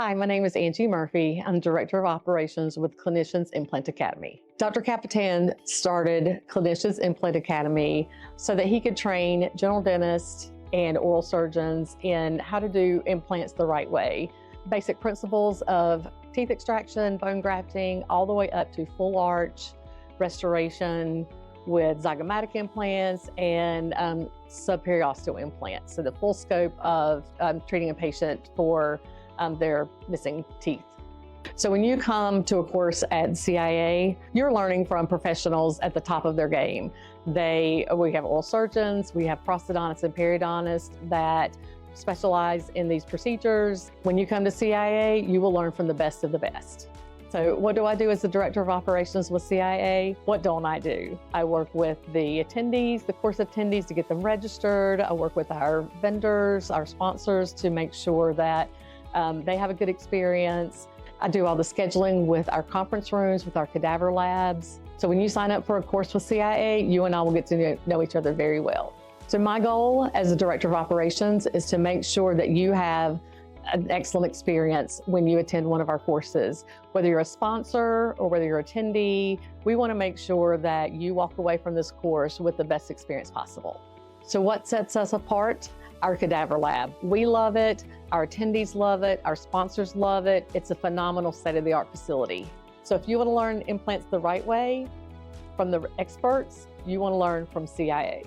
Hi, my name is Angie Murphy. I'm Director of Operations with Clinicians Implant Academy. Dr. Kapitan started Clinicians Implant Academy so that he could train general dentists and oral surgeons in how to do implants the right way. Basic principles of teeth extraction, bone grafting, all the way up to full arch restoration with zygomatic implants and subperiosteal implants. So the full scope of treating a patient for their missing teeth. So when you come to a course at CIA, you're learning from professionals at the top of their game. We have oral surgeons, we have prosthodontists and periodontists that specialize in these procedures. When you come to CIA, you will learn from the best of the best. So what do I do as the Director of Operations with CIA? What don't I do? I work with the attendees, the course attendees to get them registered. I work with our vendors, our sponsors to make sure that they have a good experience. I do all the scheduling with our conference rooms, with our cadaver labs. So when you sign up for a course with CIA, you and I will get to know each other very well. So my goal as the Director of Operations is to make sure that you have an excellent experience when you attend one of our courses. Whether you're a sponsor or whether you're an attendee, we want to make sure that you walk away from this course with the best experience possible. So what sets us apart? Our cadaver lab. We love it, our attendees love it, our sponsors love it. It's a phenomenal state-of-the-art facility. So if you want to learn implants the right way from the experts, you want to learn from CIA.